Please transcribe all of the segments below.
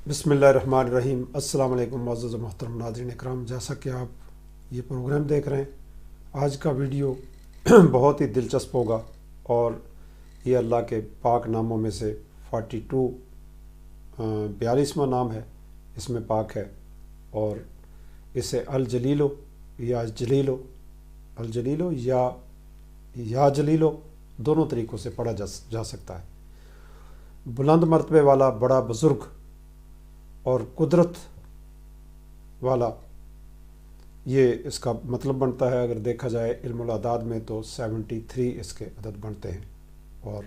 बिस्मिल्लाहिर्रहमानिर्रहीम। अस्सलाम वालेकुम मुअज़्ज़ज़ व मोहतरम नाज़रीन इकराम। जैसा कि आप ये प्रोग्राम देख रहे हैं, आज का वीडियो बहुत ही दिलचस्प होगा और ये अल्लाह के पाक नामों में से 42वां नाम है, इसमें पाक है। और इसे अल जलीलो या जलीलो, अल जलीलो या जलीलो दोनों तरीक़ों से पढ़ा जा सकता है। बुलंद मर्तबे वाला, बड़ा बुज़ुर्ग और कुदरत वाला, ये इसका मतलब बनता है। अगर देखा जाए इल्मुल अदाद में तो 73 इसके अदद बनते हैं और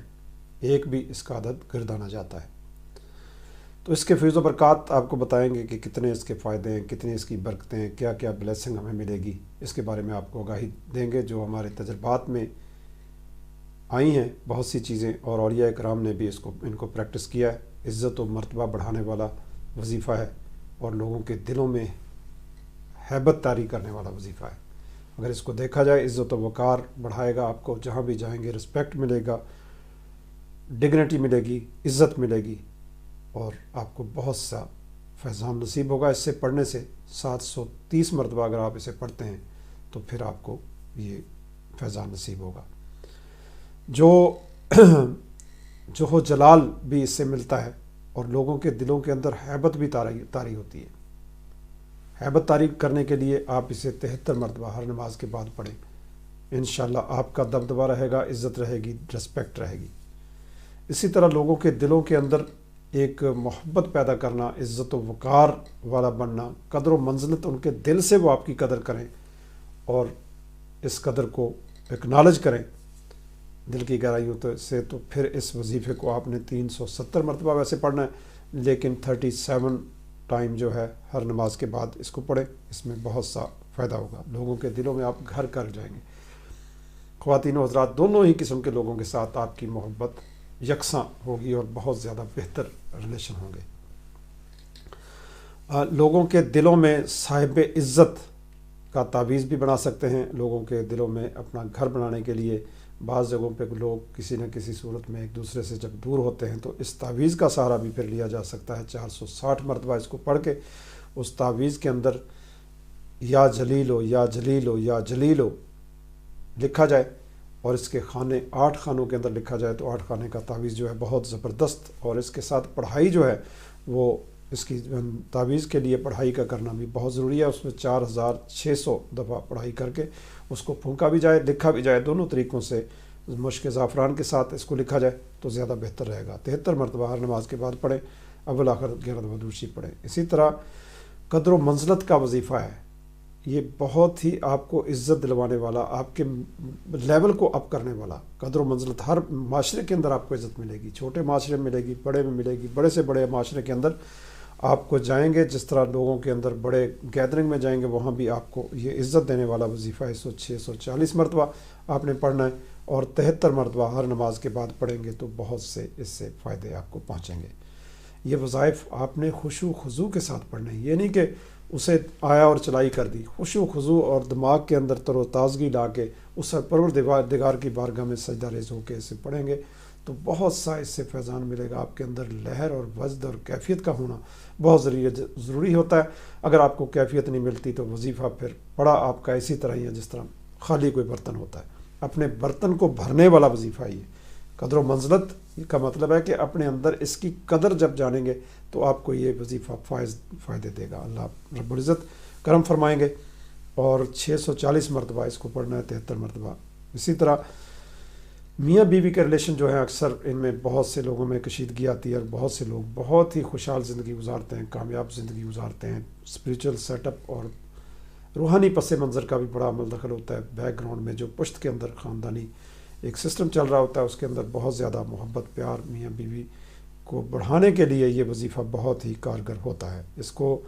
एक भी इसका अदद गिरदाना जाता है। तो इसके फ़ैज़ व बरक़ात आपको बताएंगे कि कितने इसके फ़ायदे हैं, कितनी इसकी बरकतें हैं, क्या क्या ब्लेसिंग हमें मिलेगी, इसके बारे में आपको आगाही देंगे, जो हमारे तजर्बात में आई हैं बहुत सी चीज़ें। और औलिया इकराम ने भी इनको प्रैक्टिस किया है। इज़्ज़त व मर्तबा बढ़ाने वाला वजीफ़ा है और लोगों के दिलों में हैबत तारी करने वाला वजीफ़ा है। अगर इसको देखा जाए, इज़्ज़त व वक़ार बढ़ाएगा, आपको जहाँ भी जाएंगे रिस्पेक्ट मिलेगा, डिग्निटी मिलेगी, इज़्ज़त मिलेगी और आपको बहुत सा फैज़ान नसीब होगा। इससे पढ़ने से 730 मरतबा अगर आप इसे पढ़ते हैं तो फिर आपको ये फैज़ान नसीब होगा। जो हो जलाल भी इससे मिलता है और लोगों के दिलों के अंदर हैबत भी तारी होती है। हैबत तारी करने के लिए आप इसे 73 मरतबा हर नमाज के बाद पढ़ें। इंशाअल्लाह आपका दबदबा रहेगा, इज़्ज़त रहेगी, रिस्पेक्ट रहेगी। इसी तरह लोगों के दिलों के अंदर एक मोहब्बत पैदा करना, इज़्ज़त व वक़ार वाला बनना, कदर व मंज़िलत उनके दिल से वो आपकी कदर करें और इस कदर को एक्नॉलेज करें दिल की गहराइयों से। तो फिर इस वजीफ़े को आपने 370 मरतबा वैसे पढ़ना है, लेकिन 37 टाइम जो है हर नमाज के बाद इसको पढ़ें। इसमें बहुत सा फ़ायदा होगा। लोगों के दिलों में आप घर कर जाएंगे। ख़वातीन और हज़रात, दोनों ही किस्म के लोगों के साथ आपकी मोहब्बत यकसां होगी और बहुत ज़्यादा बेहतर रिलेशन होंगे। लोगों के दिलों में साहिब इज़्ज़त का तावीज़ भी बना सकते हैं। लोगों के दिलों में अपना घर बनाने के लिए बाज़ जगहों पे लोग किसी न किसी सूरत में एक दूसरे से जब दूर होते हैं तो इस तावीज़ का सहारा भी फिर लिया जा सकता है। 460 मरतबा इसको पढ़ के उस तावीज़ के अंदर या जलीलो या जलीलो या जलीलो लिखा जाए और इसके खाने 8 खानों के अंदर लिखा जाए तो 8 खाने का तावीज़ जो है बहुत ज़बरदस्त। और इसके साथ पढ़ाई जो है वो इसकी तावीज़ के लिए पढ़ाई का करना भी बहुत ज़रूरी है। उसमें 4600 दफ़ा पढ़ाई करके उसको फूंका भी जाए, लिखा भी जाए, दोनों तरीक़ों से मुश्क ज़ाफ़रान के साथ इसको लिखा जाए तो ज़्यादा बेहतर रहेगा। 73 मरतबा हर नमाज के बाद पढ़ें, अव्वल आखिर 11 दफ़ा दूसरी पढ़ें। इसी तरह कदर व मंज़िलत का वजीफ़ा है, ये बहुत ही आपको इज़्ज़त दिलवाने वाला, आपके लेवल को अप करने वाला। कदर व मंज़िलत हर माशरे के अंदर आपको इज़्ज़त मिलेगी, छोटे माशरे में मिलेगी, बड़े में मिलेगी, बड़े से बड़े माशरे के अंदर आपको जाएंगे, जिस तरह लोगों के अंदर बड़े गैदरिंग में जाएंगे वहाँ भी आपको ये इज़्ज़त देने वाला वजीफ़ा है। 640 मरतबा आपने पढ़ना है और 73 मरतबा हर नमाज के बाद पढ़ेंगे तो बहुत से इससे फ़ायदे आपको पहुँचेंगे। ये वज़ाइफ आपने खुशू खुजू के साथ पढ़ना है, ये नहीं कि उसे आया और चलाई कर दी। खुशू खुजू और दिमाग के अंदर तरोताज़गी ला के उस परवरदिगार की बारगाह में सजदा रेज़ होकर इसे पढ़ेंगे तो बहुत सा इससे फैज़ान मिलेगा। आपके अंदर लहर और वजद और कैफियत का होना बहुत ज़रूरी होता है। अगर आपको कैफियत नहीं मिलती तो वजीफ़ा फिर पढ़ा आपका इसी तरह ही है जिस तरह खाली कोई बर्तन होता है। अपने बर्तन को भरने वाला वजीफ़ा ही है। कदर व मंज़िलत का मतलब है कि अपने अंदर इसकी कदर जब जानेंगे तो आपको ये वजीफ़ा फ़ायदे देगा। अल्लाह रब्बुल इज़्ज़त करम फरमाएंगे। और 640 मरतबा इसको पढ़ना है, 73 मरतबा। इसी तरह मियाँ बीवी के रिलेशन जो है, अक्सर इनमें बहुत से लोगों में कशीदगी आती है और बहुत से लोग बहुत ही खुशहाल ज़िंदगी गुजारते हैं, कामयाब ज़िंदगी गुजारते हैं। स्पिरिचुअल सेटअप और रूहानी पस मंज़र का भी बड़ा अमल दखल होता है। बैकग्राउंड में जो पुश्त के अंदर ख़ानदानी एक सिस्टम चल रहा होता है, उसके अंदर बहुत ज़्यादा मोहब्बत प्यार मियाँ बीवी को बढ़ाने के लिए ये वजीफ़ा बहुत ही कारगर होता है। इसको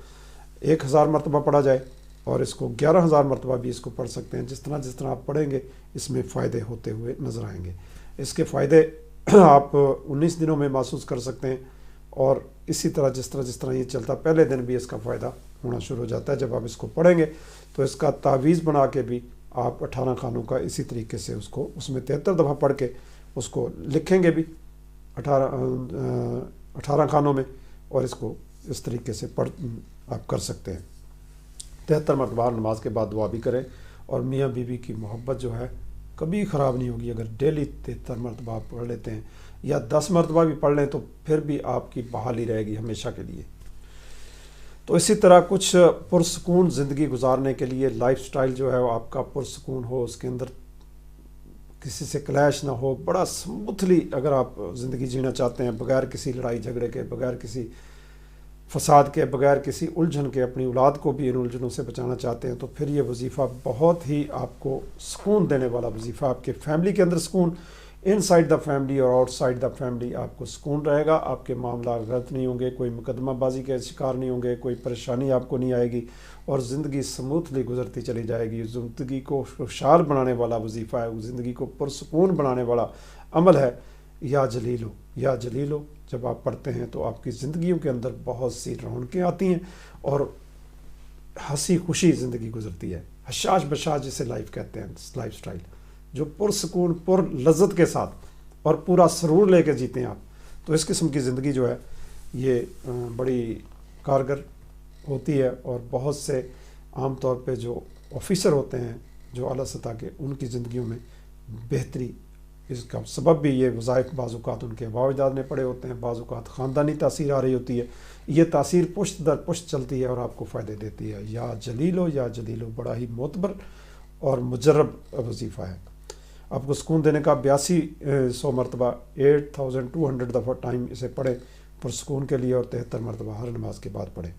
1000 मरतबा पढ़ा जाए और इसको 11,000 मरतबा भी इसको पढ़ सकते हैं। जिस तरह आप पढ़ेंगे इसमें फ़ायदे होते हुए नज़र आएंगे। इसके फ़ायदे आप 19 दिनों में महसूस कर सकते हैं और इसी तरह जिस तरह ये चलता, पहले दिन भी इसका फ़ायदा होना शुरू हो जाता है। जब आप इसको पढ़ेंगे तो इसका तावीज़ बना के भी आप 18 खानों का इसी तरीके से उसको उसमें 73 दफ़ा पढ़ के उसको लिखेंगे भी 18 खानों में और इसको اس طریقے سے آپ کر سکتے ہیں۔ 73 مرتبہ ہر نماز کے بعد دعا بھی کریں، اور میاں بیوی کی محبت جو ہے کبھی خراب نہیں ہوگی اگر ڈیلی 73 مرتبہ آپ پڑھ لیتے ہیں، یا 10 مرتبہ بھی پڑھ لیں تو پھر بھی آپ کی بحالی رہے گی ہمیشہ کے لیے۔ تو اسی طرح کچھ پرسکون زندگی گزارنے کے لیے لائف سٹائل جو ہے وہ آپ کا پرسکون ہو، اس کے اندر کسی سے کلیش نہ ہو، بڑا سموتھلی اگر آپ زندگی جینا چاہتے ہیں بغیر کسی لڑائی جھگڑے کے، بغیر کسی فساد کے، بغیر کسی الجھن کے، اپنی اولاد کو بھی ان الجھنوں سے بچانا چاہتے ہیں، تو پھر یہ وظیفہ بہت ہی آپ کو سکون دینے والا وظیفہ، آپ کے فیملی کے اندر سکون، ان سائڈ دا فیملی اور آؤٹ سائڈ دا فیملی آپ کو سکون رہے گا، آپ کے معاملات غلط نہیں ہوں گے، کوئی مقدمہ بازی کے شکار نہیں ہوں گے، کوئی پریشانی آپ کو نہیں آئے گی، اور زندگی سموتھلی گزرتی چلی جائے گی۔ زندگی کو خوشحال بنانے والا وظیفہ ہے، زندگی کو پرسکون بنانے والا عمل ہے۔ یا جلیلو، یا جلیلو جب آپ پڑھتے ہیں تو آپ کی زندگیوں کے اندر بہت سی رونقیں آتی ہیں اور ہنسی خوشی زندگی گزرتی ہے، حشاش بشاش جسے لائف کہتے ہیں، لائف سٹائل جو پرسکون پر لذت کے ساتھ اور پورا سرور لے کے جیتے ہیں آپ، تو اس قسم کی زندگی جو ہے یہ بڑی کارگر ہوتی ہے، اور بہت سے عام طور پہ جو آفیسر ہوتے ہیں جو اعلیٰ سطح کے، ان کی زندگیوں میں بہتری، اس کا سبب بھی یہ وظائف بعض اوقات ان کے آباء و اجداد نے پڑے ہوتے ہیں، بعض اوقات خاندانی تاثیر آ رہی ہوتی ہے، یہ تاثیر پشت در پشت چلتی ہے اور آپ کو فائدے دیتی ہے۔ یا جلیلو، یا جلیلو بڑا ہی معتبر اور مجرب وظیفہ ہے، آپ کو سکون دینے کا 8200 مرتبہ 8200 دفعہ ٹائم اسے پڑھیں پرسکون کے لیے، اور 73 مرتبہ ہر نماز کے بعد پڑھیں۔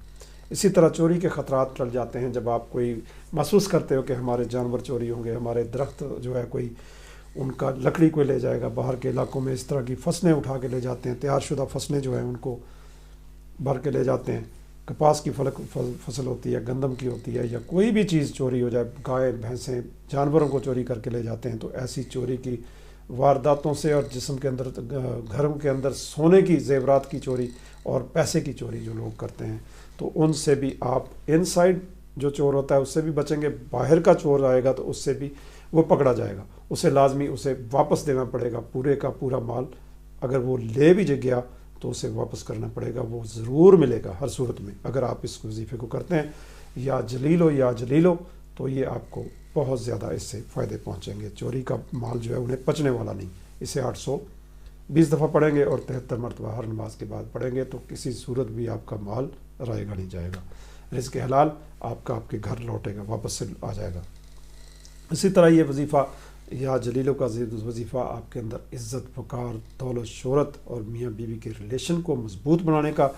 اسی طرح چوری کے خطرات ٹل جاتے ہیں جب آپ کوئی محسوس کرتے ہو کہ ہمارے جانور چوری ہوں گے، ہمارے درخت جو ہے کوئی ان کا لکڑی کوئی لے جائے گا، باہر کے علاقوں میں اس طرح کی فصلیں اٹھا کے لے جاتے ہیں، تیار شدہ فصلیں جو ہیں ان کو بھر کے لے جاتے ہیں، کپاس کی فصل ہوتی ہے، گندم کی ہوتی ہے، یا کوئی بھی چیز چوری ہو جائے، گائے بھینسیں جانوروں کو چوری کر کے لے جاتے ہیں، تو ایسی چوری کی وارداتوں سے، اور جسم کے اندر گھروں کے اندر سونے کی زیورات کی چوری اور پیسے کی چوری جو لوگ کرتے ہیں، تو ان سے بھی آپ ان سائڈ جو چور ہوتا ہے اس سے بھی بچیں گے، باہر کا چور آئے گا تو اس سے بھی وہ پکڑا جائے گا، اسے لازمی اسے واپس دینا پڑے گا، پورے کا پورا مال اگر وہ لے بھی گیا تو اسے واپس کرنا پڑے گا، وہ ضرور ملے گا ہر صورت میں اگر آپ اس وظیفے کو کرتے ہیں۔ یا جلیلو، یا جلیلو، تو یہ آپ کو بہت زیادہ اس سے فائدے پہنچیں گے۔ چوری کا مال جو ہے انہیں پچنے والا نہیں، اسے 820 دفعہ پڑھیں گے اور 73 مرتبہ ہر نماز کے بعد پڑھیں گے تو کسی صورت بھی آپ کا مال رائے گا نہیں جائے گا، رزق حلال آپ کا آپ کے گھر لوٹے گا، واپس سے آ جائے گا۔ اسی طرح یہ وظیفہ یا جلیلوں کا وظیفہ آپ کے اندر عزت، وقار، دولت، شہرت اور میاں بیوی کے ریلیشن کو مضبوط بنانے کا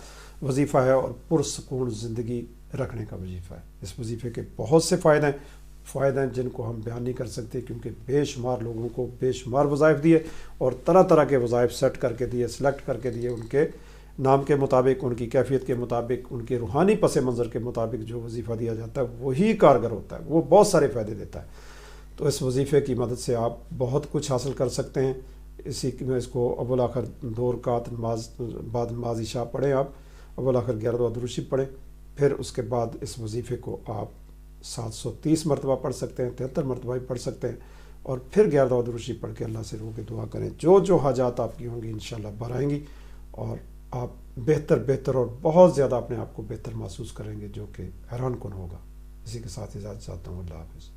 وظیفہ ہے، اور پرسکون زندگی رکھنے کا وظیفہ ہے۔ اس وظیفے کے بہت سے فائدے ہیں جن کو ہم بیان نہیں کر سکتے، کیونکہ بے شمار لوگوں کو بے شمار وظائف دیے اور طرح طرح کے وظائف سیٹ کر کے دیے، سلیکٹ کر کے دیے، ان کے نام کے مطابق، ان کی کیفیت کے مطابق، ان کے روحانی پس منظر کے مطابق جو وظیفہ دیا جاتا ہے وہی کارگر ہوتا ہے، وہ بہت سارے فائدے دیتا ہے۔ تو اس وظیفے کی مدد سے آپ بہت کچھ حاصل کر سکتے ہیں۔ اسی میں اس کو اول آخر 2 رکعت نماز بعد نماز عشاء پڑھیں، آپ اول آخر 11 درود شریف پڑھیں، پھر اس کے بعد اس وظیفے کو آپ 730 مرتبہ پڑھ سکتے ہیں، 73 مرتبہ بھی پڑھ سکتے ہیں، اور پھر 11 درود شریف پڑھ کے اللہ سے رو کے دعا کریں، جو حاجات آپ کی ہوں گی انشاءاللہ بھر آئیں گی، اور آپ بہتر اور بہت زیادہ اپنے آپ کو بہتر محسوس کریں گے، جو کہ حیران کن ہوگا۔ اسی کے ساتھ اجازت چاہتا ہوں، اللہ حافظ۔